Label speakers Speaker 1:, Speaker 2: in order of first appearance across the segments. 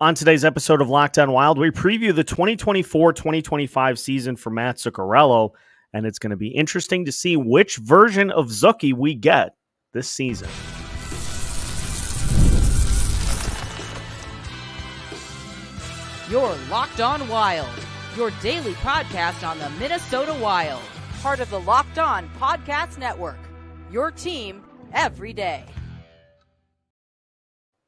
Speaker 1: On today's episode of Locked On Wild, we preview the 2024-2025 season for Matt Zuccarello, and it's going to be interesting to see which version of Zucky we get this season.
Speaker 2: You're Locked On Wild, your daily podcast on the Minnesota Wild, part of the Locked On Podcast Network, your team every day.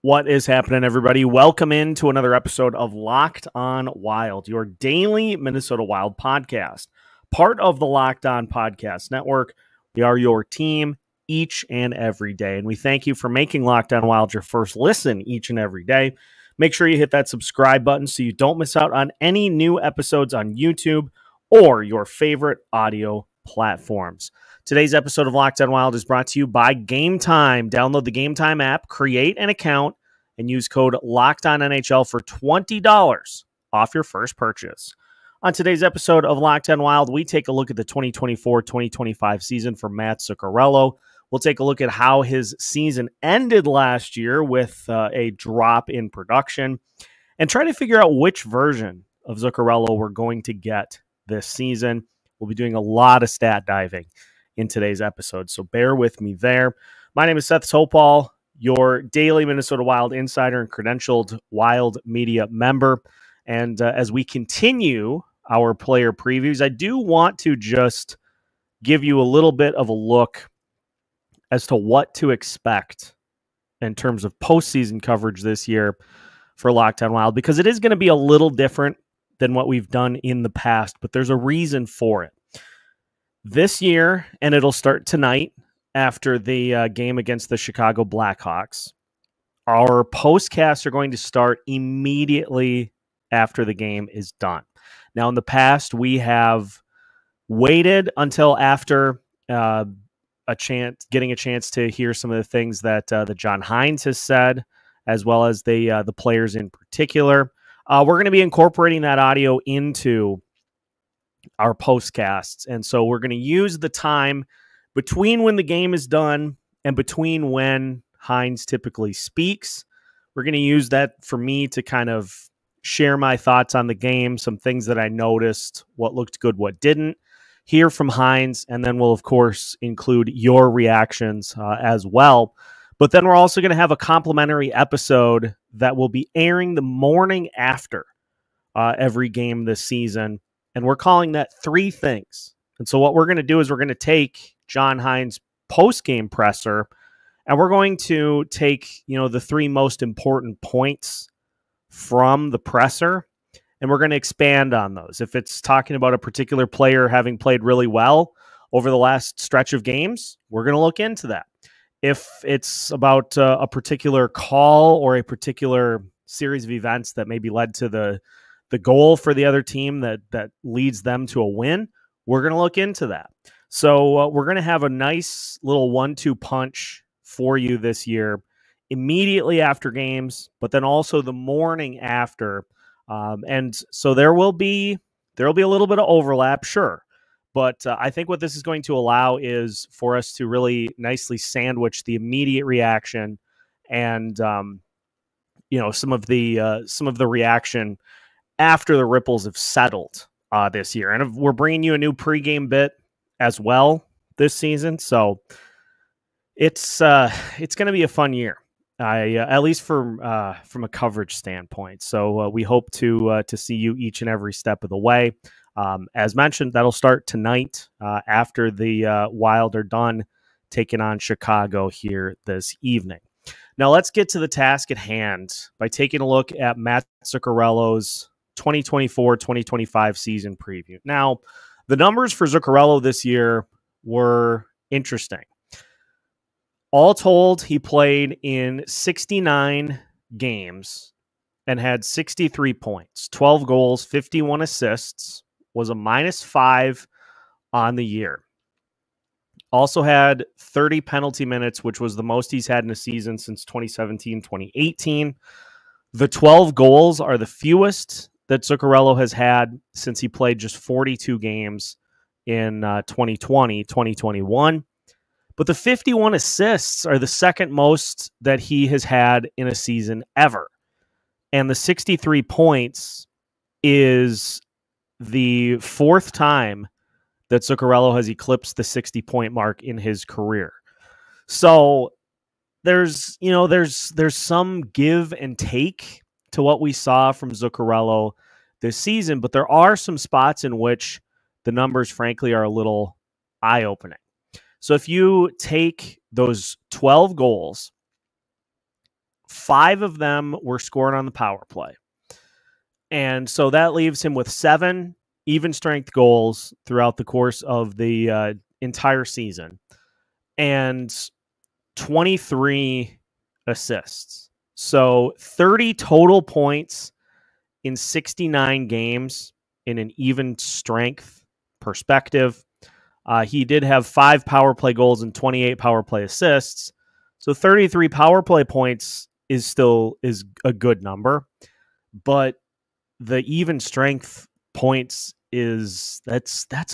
Speaker 1: What is happening, everybody? Welcome into another episode of Locked On Wild, your daily Minnesota Wild podcast, part of the Locked On Podcast Network. We are your team each and every day, and we thank you for making Locked On Wild your first listen each and every day. Make sure you hit that subscribe button so you don't miss out on any new episodes on YouTube or your favorite audio platforms. Today's episode of Locked On Wild is brought to you by Game Time. Download the Game Time app, create an account, and use code LOCKEDONNHL for $20 off your first purchase. On today's episode of Locked On Wild, we take a look at the 2024-2025 season for Matt Zuccarello. We'll take a look at how his season ended last year with a drop in production and try to figure out which version of Zuccarello we're going to get this season. We'll be doing a lot of stat diving in today's episode, so bear with me there. My name is Seth Toupal, your daily Minnesota Wild insider and credentialed Wild media member. And as we continue our player previews, I do want to just give you a little bit of a look as to what to expect in terms of postseason coverage this year for Locked On Wild, because it is going to be a little different than what we've done in the past, but there's a reason for it. This year, and it'll start tonight after the game against the Chicago Blackhawks, our postcasts are going to start immediately after the game is done. Now, in the past, we have waited until after getting a chance to hear some of the things that John Hynes has said, as well as the players in particular. We're going to be incorporating that audio into our postcasts. And so we're going to use the time between when the game is done and between when Hynes typically speaks. We're going to use that for me to kind of share my thoughts on the game, some things that I noticed, what looked good, what didn't, hear from Hynes, and then we'll, of course, include your reactions as well. But then we're also going to have a complimentary episode that will be airing the morning after every game this season. And we're calling that Three Things. And so what we're going to do is we're going to take John Hynes' post-game presser, and we're going to take, the three most important points from the presser, and we're going to expand on those. If it's talking about a particular player having played really well over the last stretch of games, we're going to look into that. If it's about a particular call or a particular series of events that maybe led to the goal for the other team that leads them to a win, we're going to look into that. So we're going to have a nice little 1-2 punch for you this year, immediately after games, but then also the morning after. And so there will be a little bit of overlap, sure. But I think what this is going to allow is for us to really nicely sandwich the immediate reaction and some of the reaction after the ripples have settled this year. And we're bringing you a new pregame bit as well this season, so it's going to be a fun year, at least from a coverage standpoint. So we hope to see you each and every step of the way. As mentioned, that'll start tonight after the Wild are done taking on Chicago here this evening. Now let's get to the task at hand by taking a look at Matt Zuccarello's 2024-2025 season preview. Now, the numbers for Zuccarello this year were interesting. All told, he played in 69 games and had 63 points, 12 goals, 51 assists, was a -5 on the year. Also had 30 penalty minutes, which was the most he's had in a season since 2017-2018. The 12 goals are the fewest that Zuccarello has had since he played just 42 games in 2020-2021. But the 51 assists are the second most that he has had in a season ever. And the 63 points is the fourth time that Zuccarello has eclipsed the 60-point mark in his career. So there's some give and take to what we saw from Zuccarello this season, but there are some spots in which the numbers, frankly, are a little eye-opening. So if you take those 12 goals, 5 of them were scored on the power play. And so that leaves him with 7 even strength goals throughout the course of the entire season and 23 assists. So 30 total points in 69 games in an even strength perspective. He did have 5 power play goals and 28 power play assists. So 33 power play points is a good number, but the even strength points that's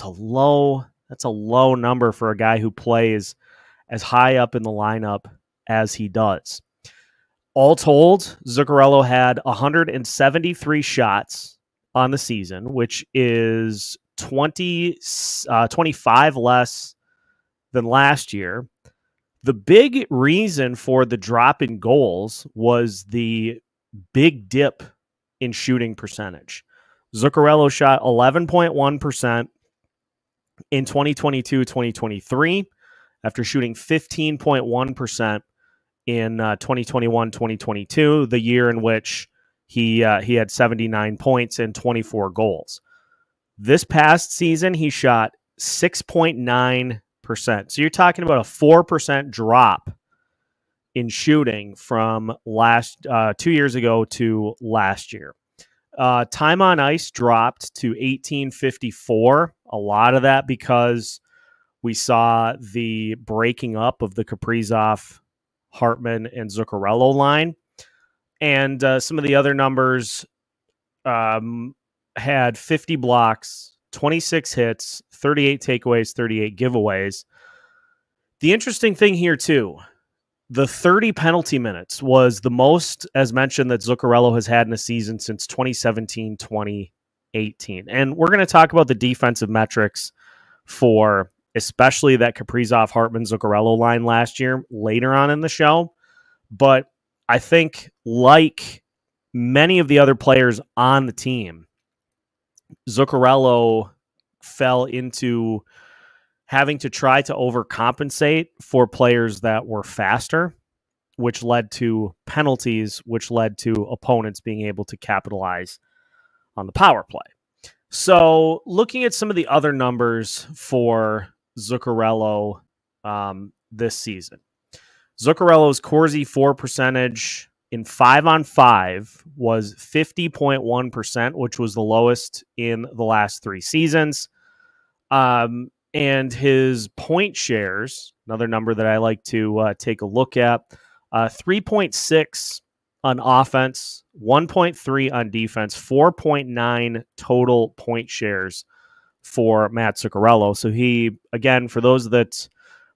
Speaker 1: a low number for a guy who plays as high up in the lineup as he does. All told, Zuccarello had 173 shots on the season, which is 25 less than last year. The big reason for the drop in goals was the big dip in shooting percentage. Zuccarello shot 11.1% in 2022-2023 after shooting 15.1% in 2021-2022, the year in which he had 79 points and 24 goals. This past season, he shot 6.9%. So you're talking about a 4% drop in shooting from 2 years ago to last year. Time on ice dropped to 1854. A lot of that because we saw the breaking up of the Kaprizov, Hartman, and Zuccarello line. And some of the other numbers had 50 blocks, 26 hits, 38 takeaways, 38 giveaways. The interesting thing here, too, the 30 penalty minutes was the most, as mentioned, that Zuccarello has had in a season since 2017-2018. And we're going to talk about the defensive metrics for especially that Kaprizov, Hartman, Zuccarello line last year later on in the show. But I think, like many of the other players on the team, Zuccarello fell into having to try to overcompensate for players that were faster, which led to penalties, which led to opponents being able to capitalize on the power play. So looking at some of the other numbers for Zuccarello this season, Zuccarello's Corsi 4 percentage in 5-on-5 was 50.1%, which was the lowest in the last 3 seasons. And his point shares, another number that I like to take a look at, 3.6 on offense, 1.3 on defense, 4.9 total point shares for Matt Zuccarello. So he, again, for those that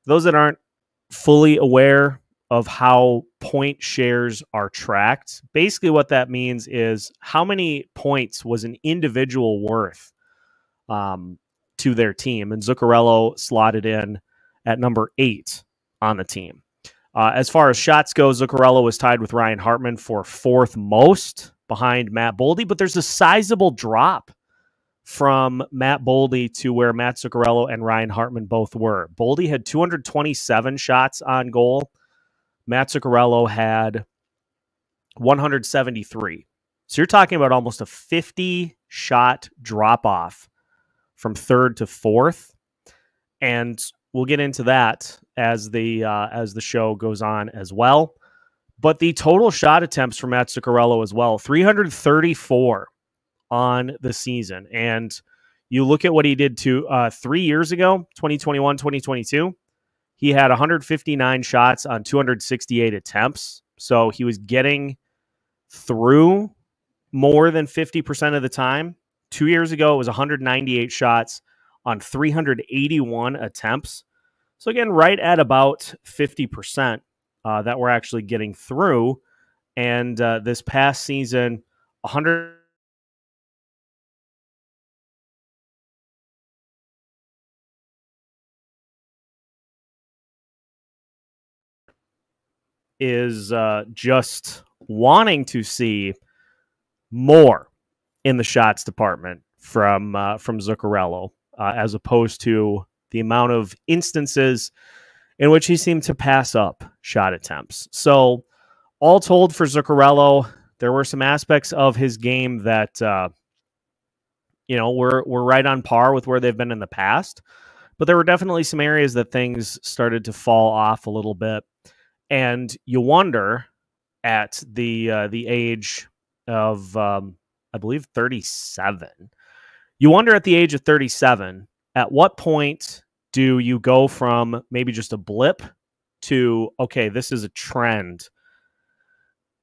Speaker 1: aren't fully aware of how point shares are tracked, basically what that means is how many points was an individual worth to their team. And Zuccarello slotted in at number 8 on the team. As far as shots go, Zuccarello was tied with Ryan Hartman for 4th most behind Matt Boldy, but there's a sizable drop from Matt Boldy to where Matt Zuccarello and Ryan Hartman both were. Boldy had 227 shots on goal. Matt Zuccarello had 173. So you're talking about almost a 50-shot drop-off from 3rd to 4th. And we'll get into that as the show goes on as well. But the total shot attempts for Matt Zuccarello as well, 334 on the season. And you look at what he did 3 years ago, 2021, 2022, he had 159 shots on 268 attempts. So he was getting through more than 50% of the time. 2 years ago, it was 198 shots on 381 attempts. So again, right at about 50% that we're actually getting through. And this past season, 100 is just wanting to see more in the shots department from Zuccarello, as opposed to the amount of instances in which he seemed to pass up shot attempts. So, all told, for Zuccarello, there were some aspects of his game that were right on par with where they've been in the past, but there were definitely some areas that things started to fall off a little bit, and you wonder at the age of I believe 37. You wonder at the age of 37, at what point do you go from maybe just a blip to, okay, this is a trend.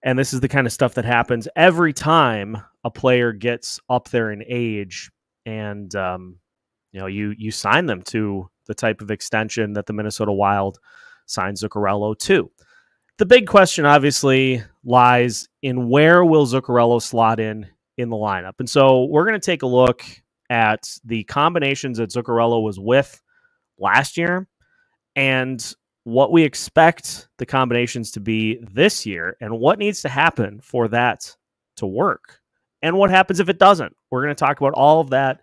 Speaker 1: And this is the kind of stuff that happens every time a player gets up there in age, and you sign them to the type of extension that the Minnesota Wild signed Zuccarello to. The big question obviously lies in where will Zuccarello slot in the lineup. And so we're going to take a look at the combinations that Zuccarello was with last year and what we expect the combinations to be this year and what needs to happen for that to work and what happens if it doesn't. We're going to talk about all of that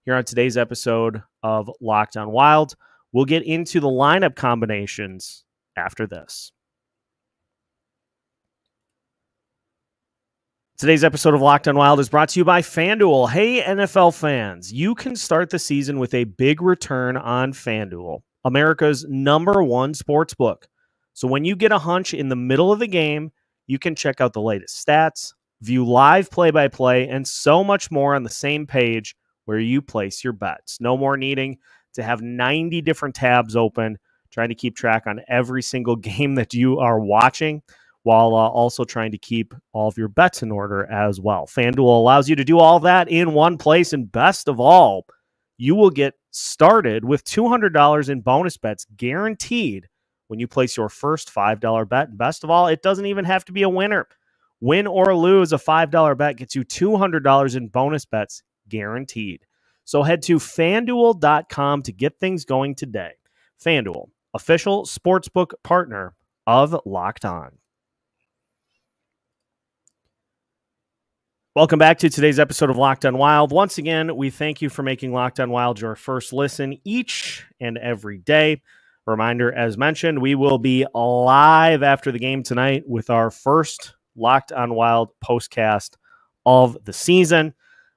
Speaker 1: here on today's episode of Locked On Wild. We'll get into the lineup combinations after this. Today's episode of Locked On Wild is brought to you by FanDuel. Hey, NFL fans, you can start the season with a big return on FanDuel, America's #1 sportsbook. So when you get a hunch in the middle of the game, you can check out the latest stats, view live play-by-play, and so much more on the same page where you place your bets. No more needing to have 90 different tabs open, trying to keep track on every single game that you are watching, while also trying to keep all of your bets in order as well. FanDuel allows you to do all that in one place, and best of all, you will get started with $200 in bonus bets guaranteed when you place your first $5 bet. And best of all, it doesn't even have to be a winner. Win or lose, a $5 bet gets you $200 in bonus bets guaranteed. So head to FanDuel.com to get things going today. FanDuel, official sportsbook partner of Locked On. Welcome back to today's episode of Locked On Wild. Once again, we thank you for making Locked On Wild your first listen each and every day. A reminder, as mentioned, we will be live after the game tonight with our first Locked On Wild postcast of the season.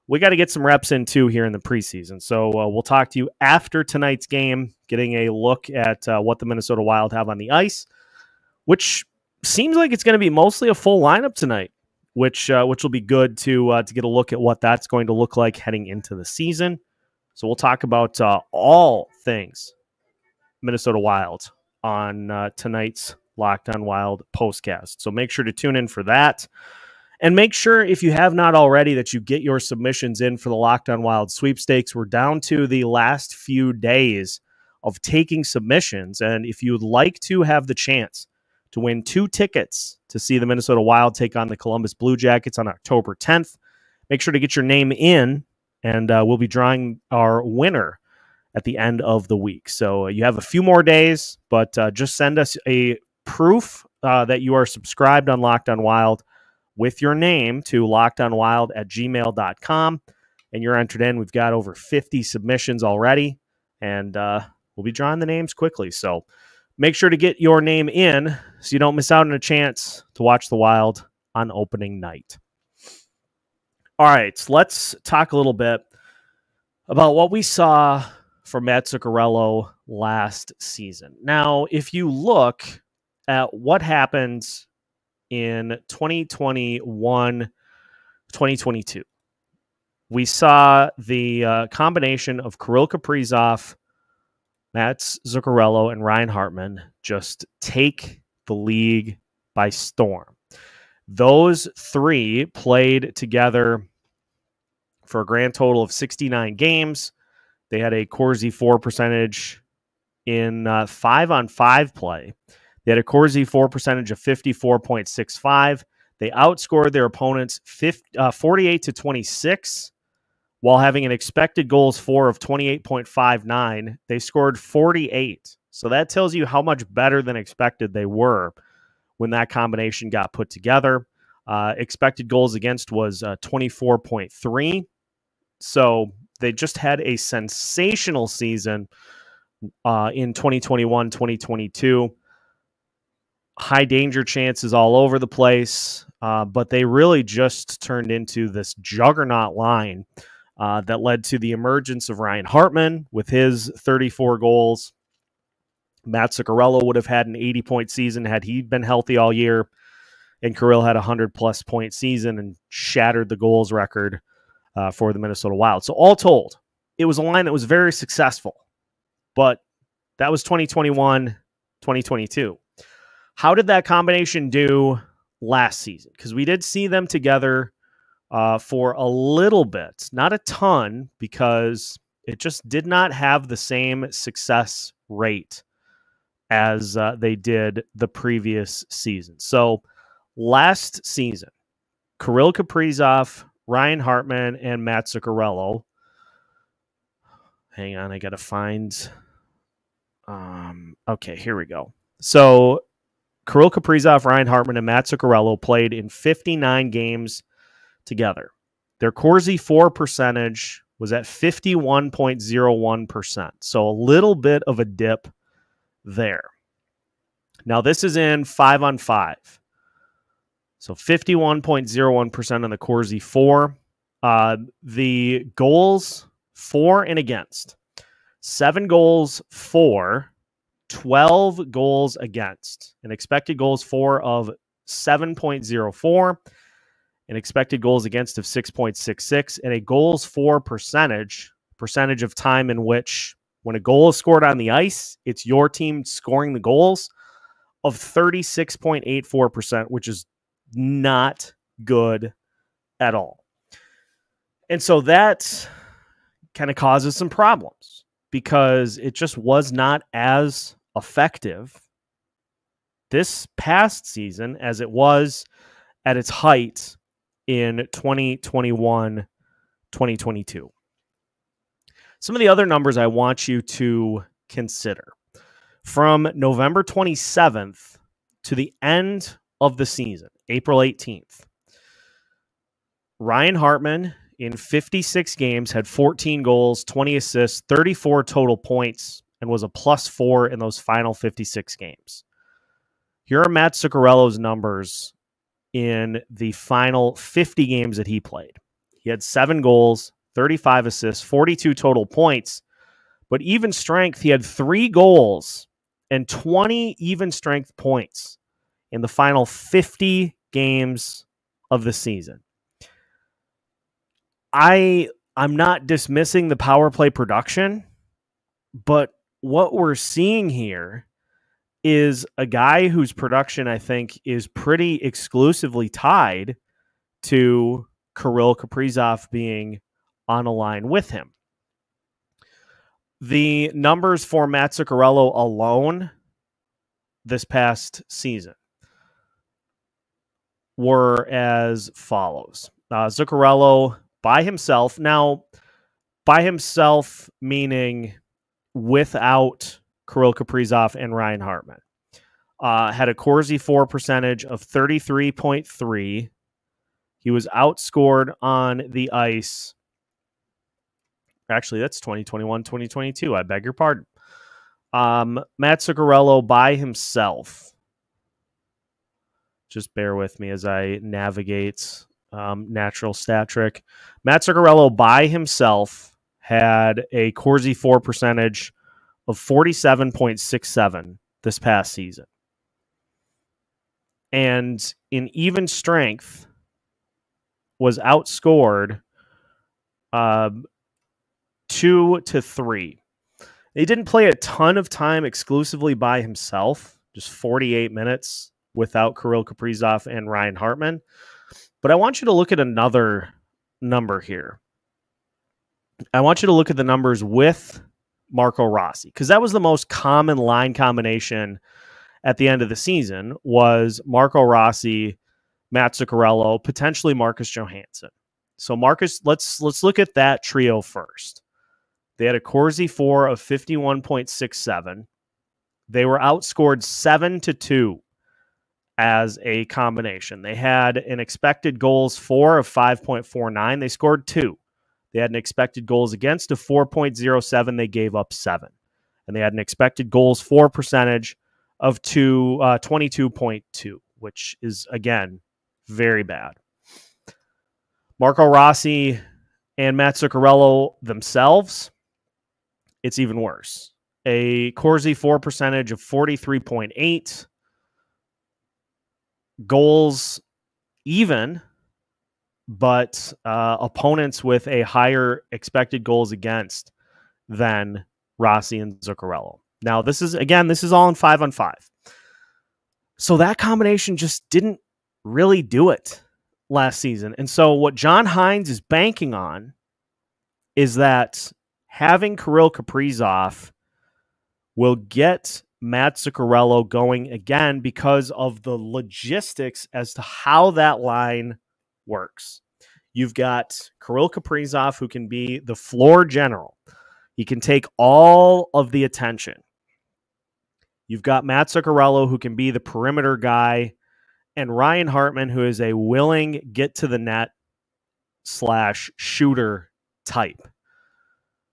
Speaker 1: We got to get some reps in, too, here in the preseason. So we'll talk to you after tonight's game, getting a look at what the Minnesota Wild have on the ice, which seems like it's going to be mostly a full lineup tonight. Which will be good to get a look at what that's going to look like heading into the season. So we'll talk about all things Minnesota Wild on tonight's Locked On Wild postcast. So make sure to tune in for that. And make sure, if you have not already, that you get your submissions in for the Locked On Wild sweepstakes. We're down to the last few days of taking submissions. And if you would like to have the chance to win 2 tickets to see the Minnesota Wild take on the Columbus Blue Jackets on October 10th. Make sure to get your name in, and we'll be drawing our winner at the end of the week. So you have a few more days, but just send us a proof that you are subscribed on Locked On Wild with your name to lockedonwild@gmail.com, and you're entered in. We've got over 50 submissions already, and we'll be drawing the names quickly. So make sure to get your name in so you don't miss out on a chance to watch the Wild on opening night. All right, let's talk a little bit about what we saw from Matt Zuccarello last season. Now, if you look at what happened in 2021, 2022, we saw the combination of Kirill Kaprizov, Matt Zuccarello, and Ryan Hartman just take the league by storm. Those 3 played together for a grand total of 69 games. They had a Corsi 4 percentage in 5-on-5 play. They had a Corsi 4 percentage of 54.65. They outscored their opponents 48-26, while having an expected goals for of 28.59. They scored 48. So that tells you how much better than expected they were when that combination got put together. Expected goals against was 24.3. So they just had a sensational season in 2021, 2022. High danger chances all over the place, but they really just turned into this juggernaut line that led to the emergence of Ryan Hartman with his 34 goals. Matt Zuccarello would have had an 80-point season had he been healthy all year, and Kirill had a 100-plus point season and shattered the goals record for the Minnesota Wild. So all told, it was a line that was very successful, but that was 2021, 2022. How did that combination do last season? Because we did see them together for a little bit, not a ton, because it just did not have the same success rate as they did the previous season. So last season, Kirill Kaprizov, Ryan Hartman, and Matt Zuccarello. Hang on, I got to find... okay, here we go. So Kirill Kaprizov, Ryan Hartman, and Matt Zuccarello played in 59 games together. Their Corsi 4 percentage was at 51.01%. So a little bit of a dip there. Now this is in 5-on-5. So 51.01% on the Corsi 4. The goals for and against. 7 goals for, 12 goals against. An expected goals for of 7.04. An expected goals against of 6.66. And a goals for percentage of time in which when a goal is scored on the ice, it's your team scoring the goals, of 36.84%, which is not good at all. And so that kind of causes some problems because it just was not as effective this past season as it was at its height in 2021, 2022. Some of the other numbers I want you to consider. From November 27th to the end of the season, April 18th, Ryan Hartman in 56 games had 14 goals, 20 assists, 34 total points, and was a +4 in those final 56 games. Here are Matt Zuccarello's numbers in the final 50 games that he played. He had 7 goals, 35 assists, 42 total points, but even strength, he had 3 goals and 20 even strength points in the final 50 games of the season. I'm not dismissing the power play production, but what we're seeing here is a guy whose production I think is pretty exclusively tied to Kirill Kaprizov being on a line with him. The numbers for Matt Zuccarello alone this past season were as follows. Zuccarello by himself, now by himself meaning without Kirill Kaprizov and Ryan Hartman, had a Corsi 4 percentage of 33.3. He was outscored on the ice. Actually, that's 2021, 2022. I beg your pardon. Matt Zuccarello by himself. Just bear with me as I navigate natural stat trick. Matt Zuccarello by himself had a Corsi 4 percentage of 47.67 this past season. And in even strength was outscored 2-3. He didn't play a ton of time exclusively by himself, just 48 minutes without Kirill Kaprizov and Ryan Hartman. But I want you to look at another number here. I want you to look at the numbers with Marco Rossi, because that was the most common line combination at the end of the season, was Marco Rossi Matt Zuccarello, potentially Marcus Johansson. So Marcus, let's look at that trio first. They had a Corsi 4 of 51.67. They were outscored 7-2 as a combination. They had an expected goals 4 of 5.49. They scored 2. They had an expected goals against of 4.07. They gave up 7. And they had an expected goals for percentage of 22.2, which is, again, very bad. Marco Rossi and Matt Zuccarello themselves, it's even worse. A Corsi 4 percentage of 43.8. Goals even, but opponents with a higher expected goals against than Rossi and Zuccarello. Now, this is all in 5-on-5. So that combination just didn't really do it last season. And so what John Hynes is banking on is that having Kirill Kaprizov will get Matt Zuccarello going again because of the logistics as to how that line works. You've got Kirill Kaprizov, who can be the floor general. He can take all of the attention. You've got Matt Zuccarello, who can be the perimeter guy, and Ryan Hartman, who is a willing get-to-the-net/shooter type.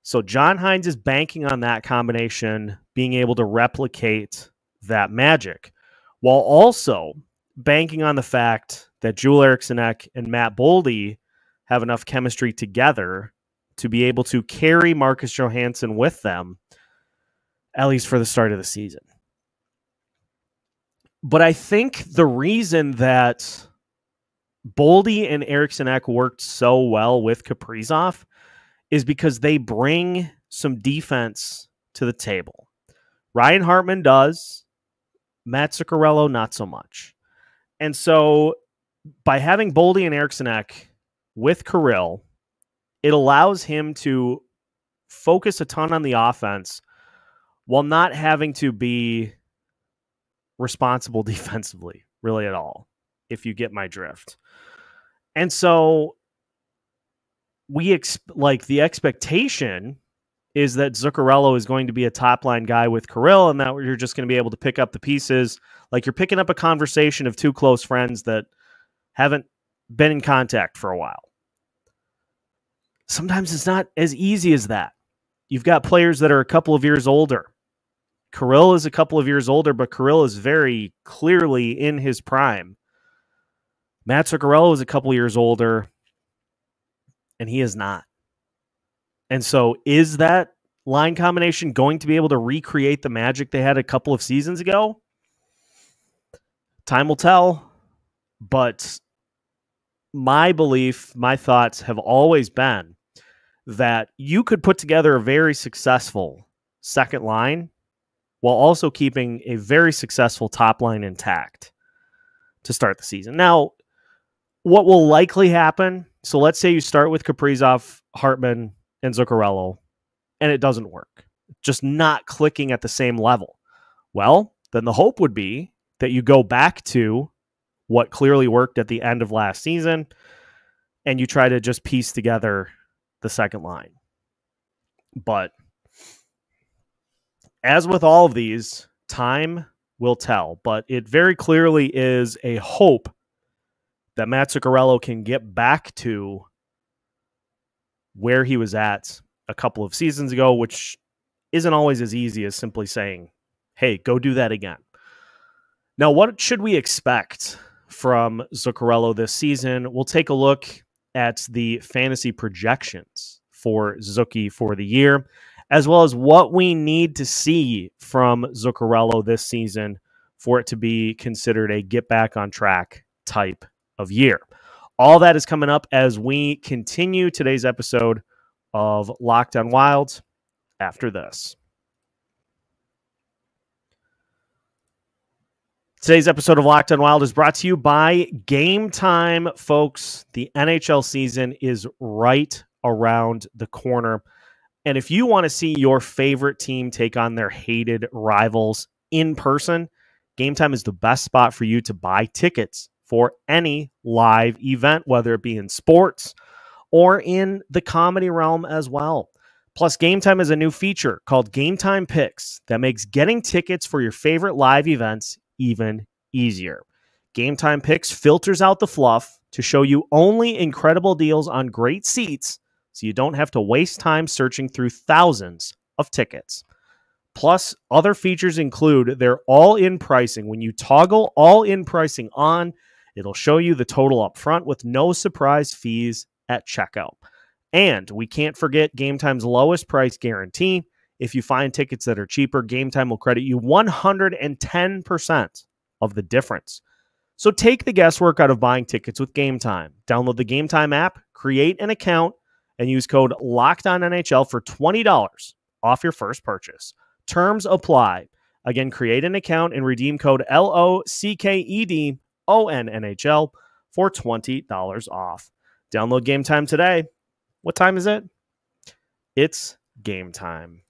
Speaker 1: So John Hynes is banking on that combination being able to replicate that magic, while also banking on the fact that Joel Eriksson Ek and Matt Boldy have enough chemistry together to be able to carry Marcus Johansson with them, at least for the start of the season. But I think the reason that Boldy and Eriksson Ek worked so well with Kaprizov is because they bring some defense to the table. Ryan Hartman does. Matt Zuccarello, not so much. And so by having Boldy and Eriksson Ek with Kirill, it allows him to focus a ton on the offense while not having to be responsible defensively, really at all, if you get my drift. And so the expectation is that Zuccarello is going to be a top-line guy with Kirill, and that you're just going to be able to pick up the pieces. Like you're picking up a conversation of two close friends that haven't been in contact for a while. Sometimes it's not as easy as that. You've got players that are a couple of years older. Kirill is a couple of years older, but Kirill is very clearly in his prime. Matt Zuccarello is a couple years older, and he is not. And so is that line combination going to be able to recreate the magic they had a couple of seasons ago? Time will tell. But my belief, my thoughts have always been that you could put together a very successful second line while also keeping a very successful top line intact to start the season. Now, what will likely happen, so let's say you start with Kaprizov, Hartman, and Zuccarello, and it doesn't work. Just not clicking at the same level. Well, then the hope would be that you go back to what clearly worked at the end of last season, and you try to just piece together the second line. But as with all of these, time will tell. But it very clearly is a hope that Matt Zuccarello can get back to where he was at a couple of seasons ago, which isn't always as easy as simply saying, hey, go do that again. Now, what should we expect from Zuccarello this season? We'll take a look at the fantasy projections for Zucky for the year, as well as what we need to see from Zuccarello this season for it to be considered a get back on track type of year. All that is coming up as we continue today's episode of Locked on Wild after this. Today's episode of Locked on Wild is brought to you by Game Time, folks. The NHL season is right around the corner. And if you want to see your favorite team take on their hated rivals in person, Game Time is the best spot for you to buy tickets for any live event, whether it be in sports or in the comedy realm as well. Plus, Game Time is a new feature called Game Time Picks that makes getting tickets for your favorite live events even easier. Game Time Picks filters out the fluff to show you only incredible deals on great seats, so you don't have to waste time searching through thousands of tickets. Plus, other features include their all-in pricing. When you toggle all-in pricing on, it'll show you the total up front with no surprise fees at checkout. And we can't forget Game Time's lowest price guarantee. If you find tickets that are cheaper, Game Time will credit you 110% of the difference. So take the guesswork out of buying tickets with Game Time. Download the Game Time app, create an account, and use code LOCKEDONNHL for $20 off your first purchase. Terms apply. Again, create an account and redeem code LOCKEDONNHL for $20 off. Download Game Time today. What time is it? It's game time.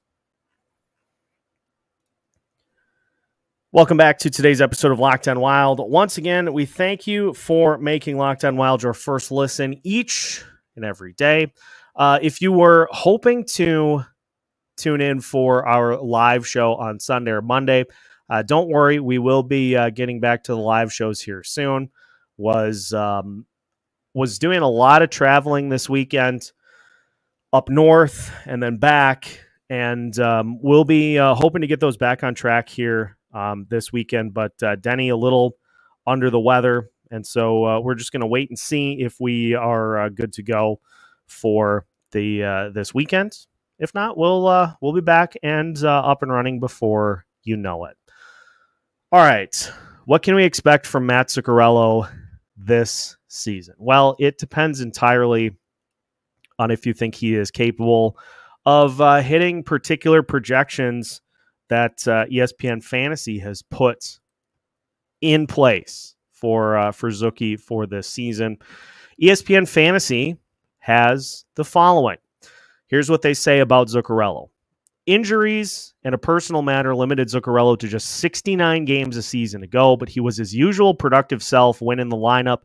Speaker 1: Welcome back to today's episode of Locked On Wild. Once again, we thank you for making Locked On Wild your first listen each and every day. If you were hoping to tune in for our live show on Sunday or Monday, don't worry. We will be getting back to the live shows here soon. Was doing a lot of traveling this weekend up north and then back, and we'll be hoping to get those back on track here this weekend. But Denny a little under the weather, and so we're just going to wait and see if we are good to go for the this weekend. If not, we'll be back and up and running before you know it. All right, what can we expect from Matt Zuccarello this season? Well, it depends entirely on if you think he is capable of hitting particular projections that ESPN Fantasy has put in place for Zucky for this season. ESPN Fantasy has the following. Here's what they say about Zuccarello. Injuries and a personal matter limited Zuccarello to just 69 games a season ago, but he was his usual productive self when in the lineup,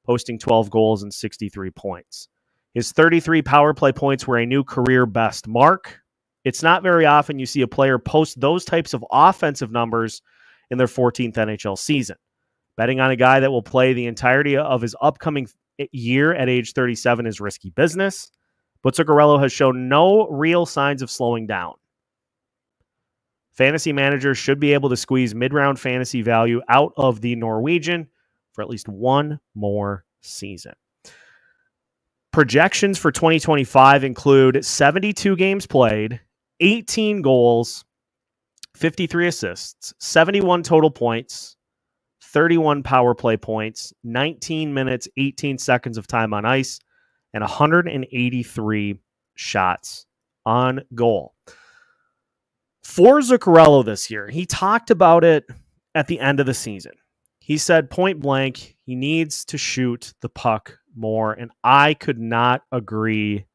Speaker 1: posting 12 goals and 63 points. His 33 power play points were a new career best mark. It's not very often you see a player post those types of offensive numbers in their 14th NHL season. Betting on a guy that will play the entirety of his upcoming year at age 37 is risky business, but Zuccarello has shown no real signs of slowing down. Fantasy managers should be able to squeeze mid-round fantasy value out of the Norwegian for at least one more season. Projections for 2025 include 72 games played, 18 goals, 53 assists, 71 total points, 31 power play points, 19 minutes, 18 seconds of time on ice, and 183 shots on goal. For Zuccarello this year, he talked about it at the end of the season. He said point blank, he needs to shoot the puck more, and I could not agree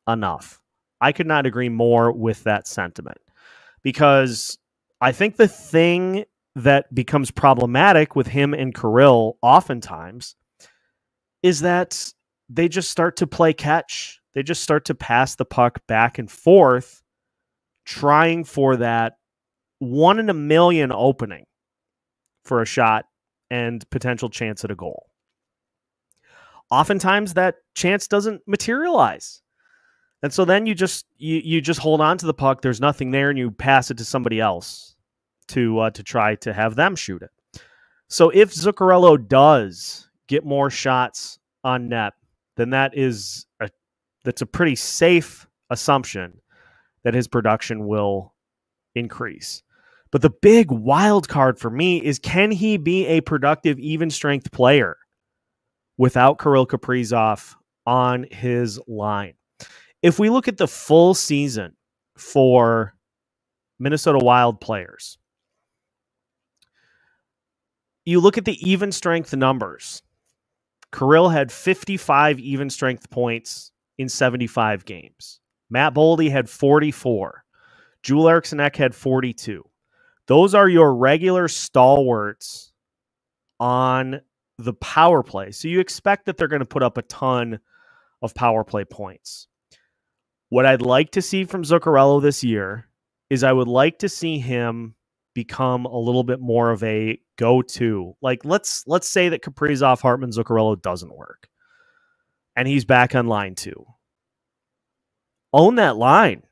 Speaker 1: enough. I could not agree more with that sentiment, because I think the thing that becomes problematic with him and Kirill oftentimes is that they just start to play catch. They just start to pass the puck back and forth, trying for that 1 in a million opening for a shot and potential chance at a goal. Oftentimes that chance doesn't materialize. And so then you just hold on to the puck. There's nothing there, and you pass it to somebody else to try to have them shoot it. So if Zuccarello does get more shots on net, then that's a pretty safe assumption that his production will increase. But the big wild card for me is, can he be a productive even strength player without Kirill Kaprizov on his line? If we look at the full season for Minnesota Wild players, you look at the even strength numbers. Kirill had 55 even strength points in 75 games. Matt Boldy had 44. Joel Eriksson Ek had 42. Those are your regular stalwarts on the power play. So you expect that they're going to put up a ton of power play points. What I'd like to see from Zuccarello this year is I would like to see him become a little bit more of a go-to. Like let's say that Kaprizov, Hartman, Zuccarello doesn't work, and he's back on line 2. Own that line.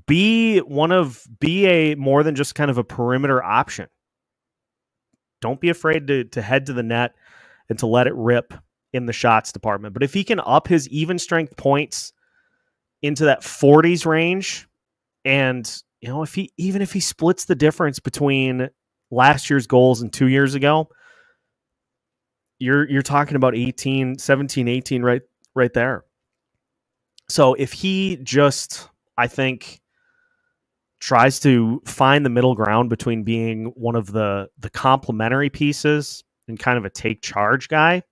Speaker 1: Be a more than just kind of a perimeter option. Don't be afraid to head to the net and to let it rip in the shots department. But if he can up his even strength points into that 40s range, and if he splits the difference between last year's goals and 2 years ago, you're talking about 17, 18 right there. So if he just, I think, tries to find the middle ground between being one of the complementary pieces and kind of a take charge guy,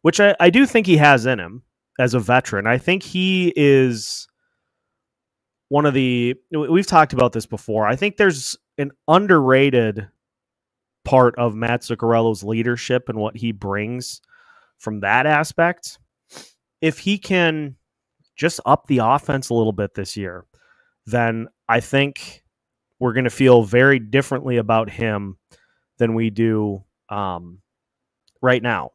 Speaker 1: which I do think he has in him as a veteran. I think he is one of we've talked about this before. I think there's an underrated part of Matt Zuccarello's leadership and what he brings from that aspect. If he can just up the offense a little bit this year, then I think we're going to feel very differently about him than we do right now.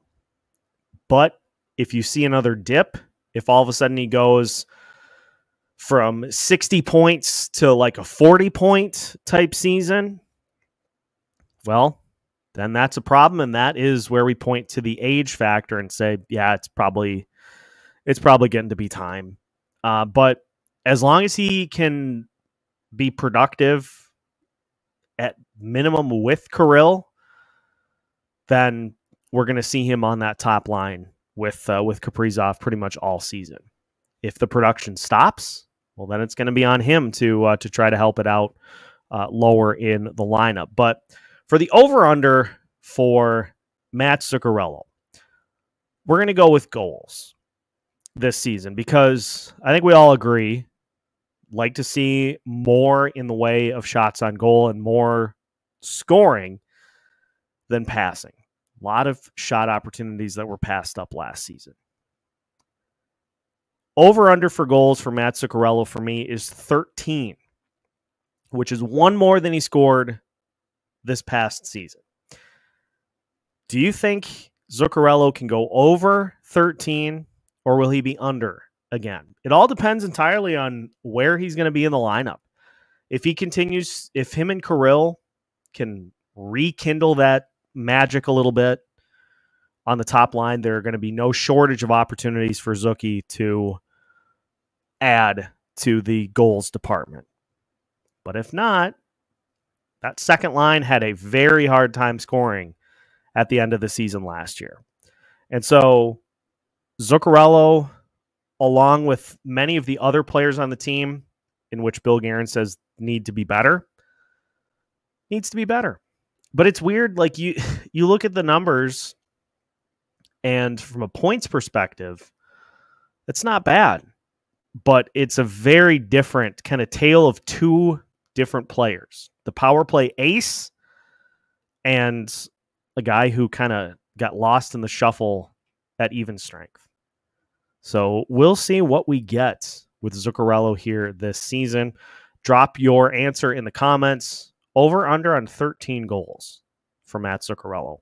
Speaker 1: But if you see another dip, if all of a sudden he goes from 60 points to like a 40-point type season, well, then that's a problem, and that is where we point to the age factor and say, yeah, it's probably getting to be time. But as long as he can be productive at minimum with Kirill, then we're going to see him on that top line with Kaprizov pretty much all season. If the production stops, well, then it's going to be on him to try to help it out lower in the lineup. But for the over-under for Matt Zuccarello, we're going to go with goals this season because I think we all agree, like to see more in the way of shots on goal and more scoring than passing. A lot of shot opportunities that were passed up last season. Over-under for goals for Matt Zuccarello for me is 13, which is one more than he scored this past season. Do you think Zuccarello can go over 13, or will he be under again? It all depends entirely on where he's going to be in the lineup. If him and Kirill can rekindle that magic a little bit on the top line, there are going to be no shortage of opportunities for Zucky to add to the goals department. But if not, that second line had a very hard time scoring at the end of the season last year. And so Zuccarello, along with many of the other players on the team, in which Bill Guerin says needs to be better. But it's weird, like you look at the numbers, and from a points perspective, it's not bad. But it's a very different kind of tale of two different players. The power play ace and a guy who kind of got lost in the shuffle at even strength. So we'll see what we get with Zuccarello here this season. Drop your answer in the comments. Over under on 13 goals for Matt Zuccarello.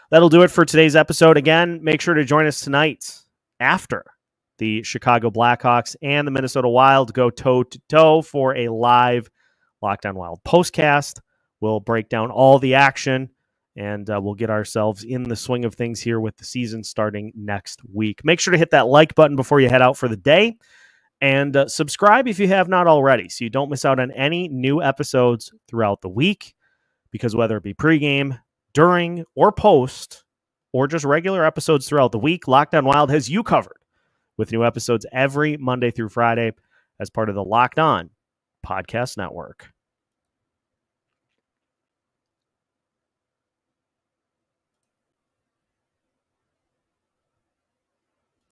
Speaker 1: That'll do it for today's episode. Again, make sure to join us tonight after the Chicago Blackhawks and the Minnesota Wild go toe-to-toe for a live Locked On Wild postcast. We'll break down all the action, and we'll get ourselves in the swing of things here with the season starting next week. Make sure to hit that like button before you head out for the day, and subscribe if you have not already so you don't miss out on any new episodes throughout the week, because whether it be pregame, during, or post, or just regular episodes throughout the week, Locked On Wild has you covered with new episodes every Monday through Friday as part of the Locked On Podcast Network.